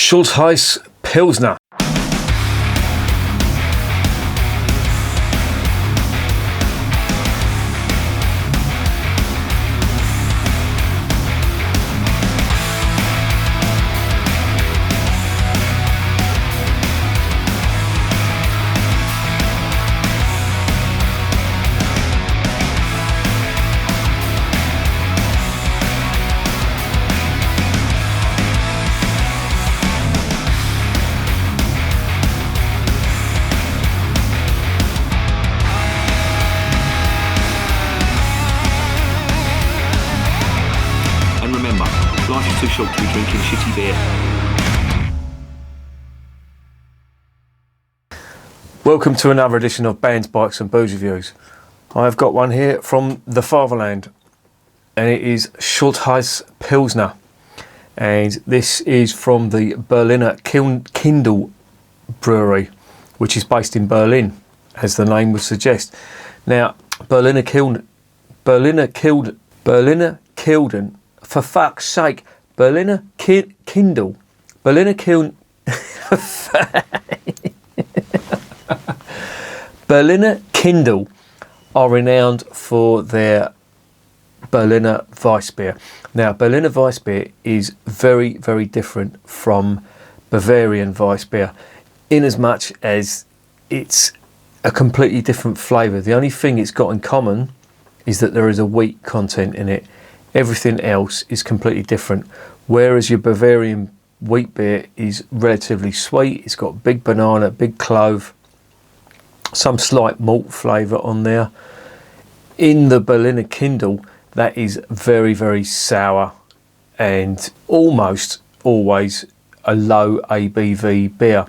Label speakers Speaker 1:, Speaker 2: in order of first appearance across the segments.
Speaker 1: Schultheiss Pilsener.
Speaker 2: And remember, life is too short to be drinking shitty beer.
Speaker 1: Welcome to another edition of Bands, Bikes and Booze Reviews. I've got one here from the fatherland, and it is Schultheiss Pilsener. And this is from the Berliner-Kindl Brewery, which is based in Berlin, as the name would suggest. Now, Berliner-Kindl, for fuck's sake, Berliner-Kindl, Berliner-Kindl are renowned for their Berliner Weissbier. Now, Berliner Weissbier is very, very different from Bavarian Weissbier, in as much as it's a completely different flavour. The only thing it's got in common is that there is a wheat content in it. Everything else is completely different. Whereas your Bavarian wheat beer is relatively sweet, it's got big banana, big clove, some slight malt flavour on there. In the Berliner-Kindl, that is very, very sour and almost always a low ABV beer.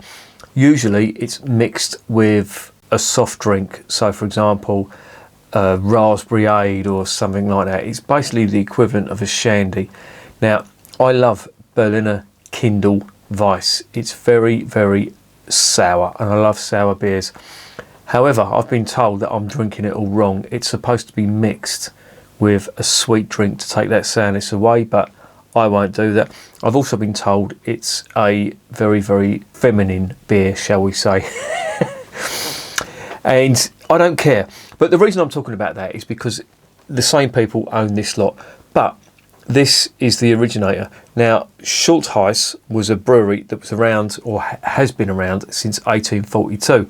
Speaker 1: Usually it's mixed with a soft drink, so for example raspberry or something like that. It's basically the equivalent of a shandy. Now, I love Berliner-Kindl Weiss. It's very, very sour, and I love sour beers. However, I've been told that I'm drinking it all wrong. It's supposed to be mixed with a sweet drink to take that sourness away, but I won't do that. I've also been told it's a very, very feminine beer, shall we say. And I don't care. But the reason I'm talking about that is because the same people own this lot. But this is the originator. Now, Schultheiss was a brewery that was around, or has been around, since 1842.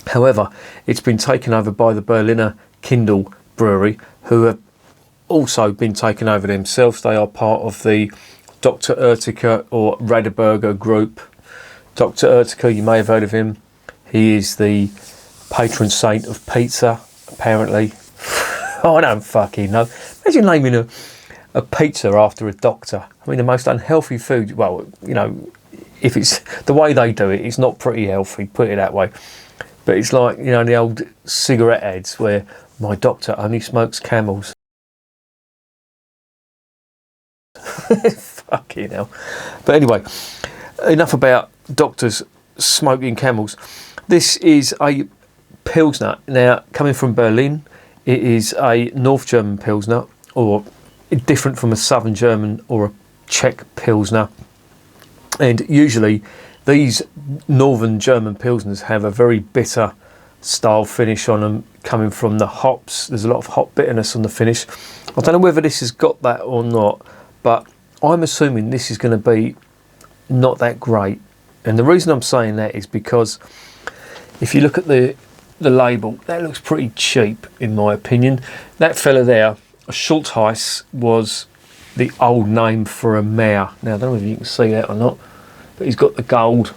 Speaker 1: However, it's been taken over by the Berliner-Kindl Brewery, who have also been taken over themselves. They are part of the Dr. Oetker or Radeberger group. Dr. Oetker, you may have heard of him. He is the patron saint of pizza, apparently. Oh, I don't fucking know. Imagine naming a pizza after a doctor. I mean, the most unhealthy food. Well, you know, if it's the way they do it, it's not pretty healthy, put it that way. But it's like, you know, the old cigarette ads where my doctor only smokes Camels. Fucking hell. But anyway, enough about doctors smoking Camels. This is a Pilsner. Now, coming from Berlin, it is a North German Pilsner, or different from a Southern German or a Czech Pilsner. And usually these Northern German Pilsners have a very bitter style finish on them, coming from the hops. There's a lot of hop bitterness on the finish. I don't know whether this has got that or not, but I'm assuming this is going to be not that great. And the reason I'm saying that is because if you look at the label, that looks pretty cheap in my opinion. That fella there, Schultheiss, was the old name for a mayor. Now, I don't know if you can see that or not, but he's got the gold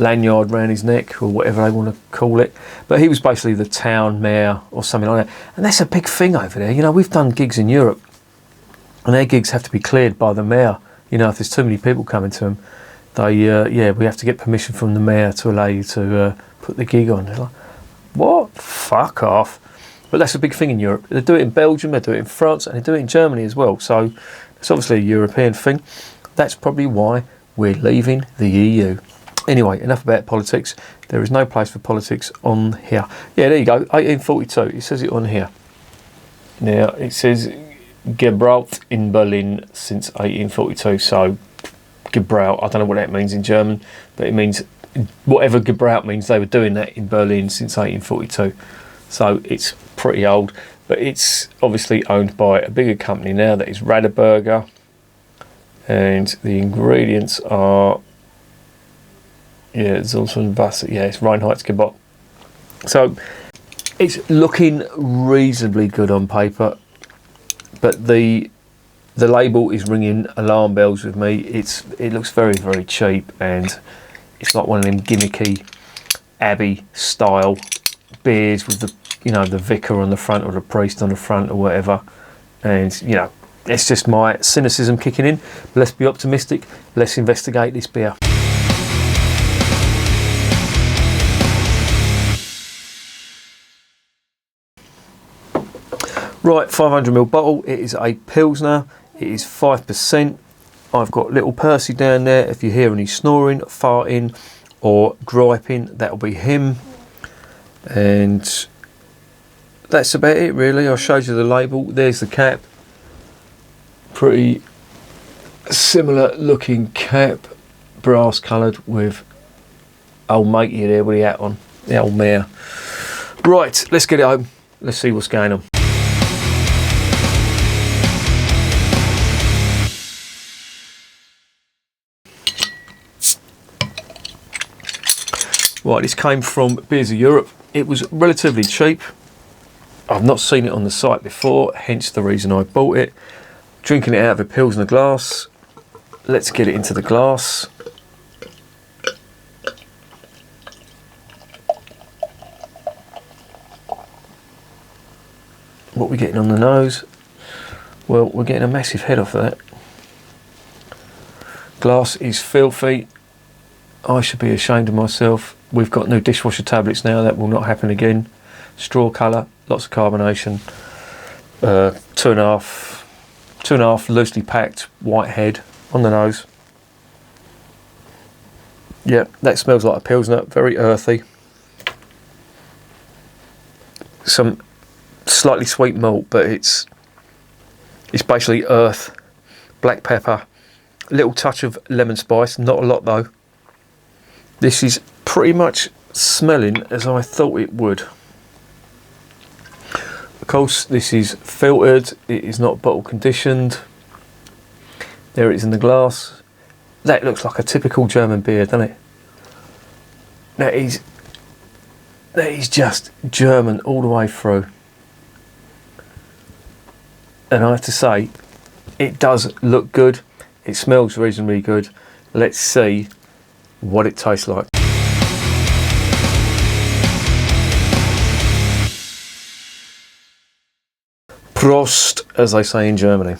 Speaker 1: lanyard around his neck, or whatever they want to call it. But he was basically the town mayor or something like that. And that's a big thing over there. You know, we've done gigs in Europe, and their gigs have to be cleared by the mayor. You know, if there's too many people coming to them, they, we have to get permission from the mayor to allow you to put the gig on. They're like, what? Fuck off. But that's a big thing in Europe. They do it in Belgium, they do it in France, and they do it in Germany as well. So it's obviously a European thing. That's probably why we're leaving the EU. Anyway, enough about politics. There is no place for politics on here. Yeah, there you go, 1842. It says it on here. Now, it says Gebraucht in Berlin since 1842. So Gebraut. I don't know what that means in German, but it means whatever Gebraut means. They were doing that in Berlin since 1842, so it's pretty old. But it's obviously owned by a bigger company now, that is Radeberger, and the ingredients are, yeah, it's also in Wasser, yeah, it's Reinheitsgebot. So it's looking reasonably good on paper, but the label is ringing alarm bells with me. It looks very, very cheap, and it's like one of them gimmicky Abbey style beers with the, you know, the vicar on the front or the priest on the front or whatever. And, you know, it's just my cynicism kicking in. Let's be optimistic. Let's investigate this beer. Right, 500ml bottle. It is a Pilsner. It is 5%. I've got little Percy down there. If you hear any snoring, farting or griping, that'll be him. And that's about it really. I showed you the label. There's the cap. Pretty similar looking cap. Brass coloured with old matey there with the hat on. The old mare. Right, let's get it home. Let's see what's going on. Right, this came from Beers of Europe. It was relatively cheap. I've not seen it on the site before, hence the reason I bought it. Drinking it out of a Pilsner glass. Let's get it into the glass. What are we getting on the nose? Well, we're getting a massive head off that. Glass is filthy. I should be ashamed of myself. We've got new dishwasher tablets now. That will not happen again. Straw colour, lots of carbonation. 2.5 loosely packed white head on the nose. Yeah, that smells like a Pilsner. Very earthy. Some slightly sweet malt, but it's basically earth, black pepper, a little touch of lemon spice. Not a lot though. This is pretty much smelling as I thought it would. Of course, this is filtered. It is not bottle conditioned. There it is in the glass. That looks like a typical German beer, doesn't it? That is just German all the way through. And I have to say, it does look good. It smells reasonably good. Let's see what it tastes like. Prost, as they say in Germany.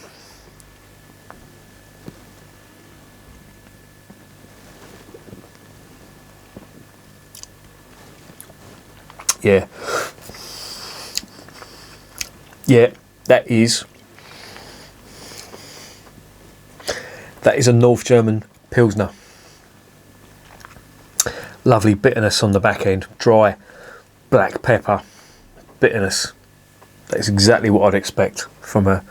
Speaker 1: Yeah. Yeah, that is a North German Pilsner. Lovely bitterness on the back end, dry black pepper bitterness. That is exactly what I'd expect from a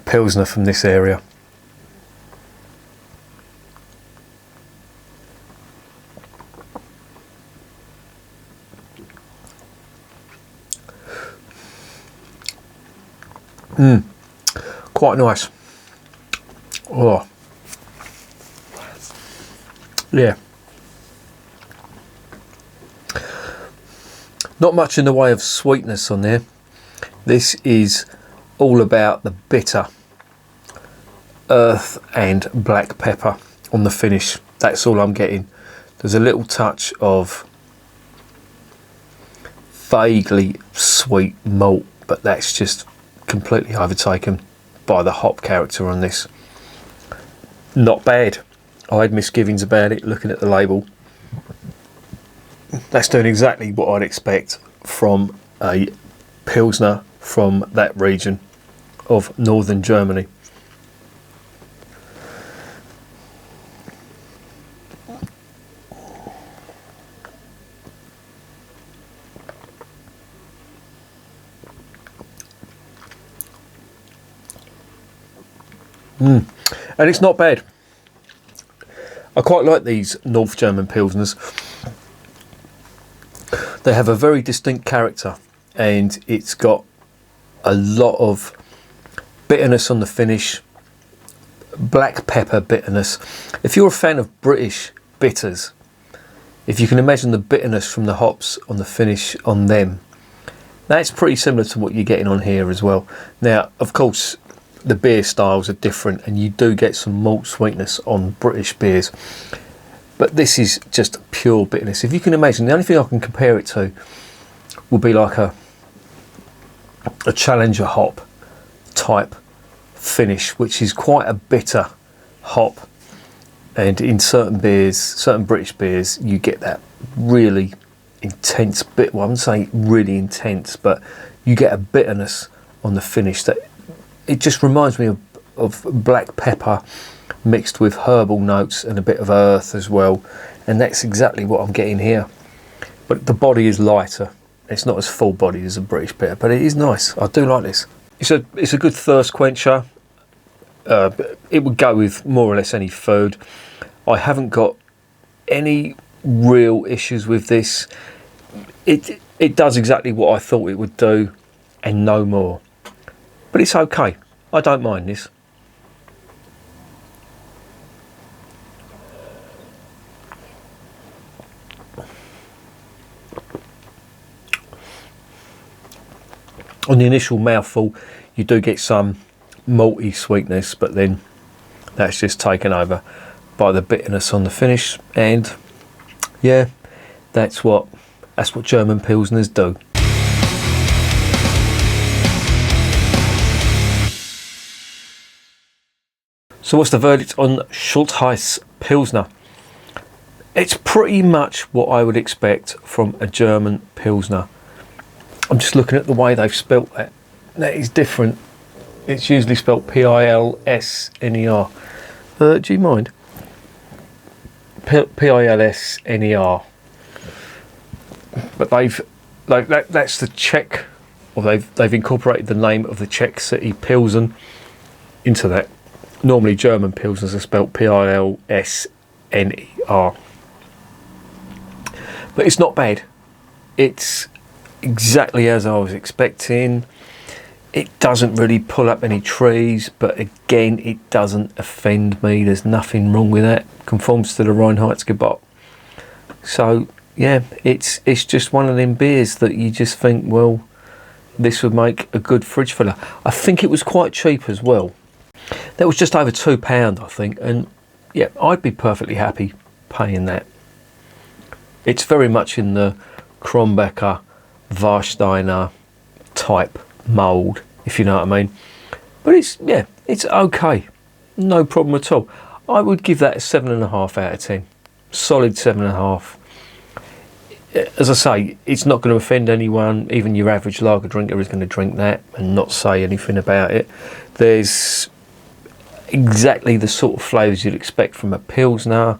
Speaker 1: Pilsner from this area. Quite nice. Oh, yeah. Not much in the way of sweetness on there. This is all about the bitter earth and black pepper on the finish. That's all I'm getting. There's a little touch of vaguely sweet malt, but that's just completely overtaken by the hop character on this. Not bad. I had misgivings about it looking at the label. That's doing exactly what I'd expect from a Pilsner from that region of northern Germany. And it's not bad. I quite like these North German Pilsners. They have a very distinct character, and it's got a lot of bitterness on the finish, black pepper bitterness. If you're a fan of British bitters, if you can imagine the bitterness from the hops on the finish on them, that's pretty similar to what you're getting on here as well. Now, of course, the beer styles are different, and you do get some malt sweetness on British beers, but this is just pure bitterness. If you can imagine, the only thing I can compare it to would be like a Challenger hop type finish, which is quite a bitter hop, and in certain beers, certain British beers, you get that really intense bit. Well, I wouldn't say really intense, but you get a bitterness on the finish that it just reminds me of black pepper mixed with herbal notes and a bit of earth as well, and that's exactly what I'm getting here. But the body is lighter. It's not as full bodied as a British beer, but it is nice. I do like this. It's a good thirst quencher. It would go with more or less any food. I haven't got any real issues with this. It does exactly what I thought it would do, and no more. But it's okay. I don't mind this. On the initial mouthful, you do get some malty sweetness, but then that's just taken over by the bitterness on the finish, and yeah, that's what German Pilsners do. So what's the verdict on Schultheiss Pilsner? It's pretty much what I would expect from a German Pilsner. I'm just looking at the way they've spelt that. That is different. It's usually spelt Pilsner. Do you mind? Pilsner. But that's the Czech, or they've incorporated the name of the Czech city Pilsen into that. Normally German Pilsners are spelt Pilsner. But it's not bad. It's exactly as I was expecting. It doesn't really pull up any trees, but again, it doesn't offend me. There's nothing wrong with that. Conforms to the Reinheitsgebot. So yeah, it's just one of them beers that you just think, well, this would make a good fridge filler. I think it was quite cheap as well. That was just over £2, I think, and yeah, I'd be perfectly happy paying that. It's very much in the Kronbecker, Warsteiner type mould, if you know what I mean. But it's okay, no problem at all. I would give that a 7.5 out of 10. Solid 7.5. As I say, it's not going to offend anyone. Even your average lager drinker is going to drink that and not say anything about it. There's exactly the sort of flavours you'd expect from a Pilsner.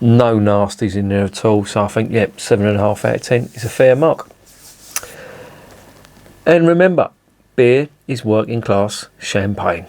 Speaker 1: No nasties in there at all. So I think, 7.5 out of 10 is a fair mark. And remember, beer is working class champagne.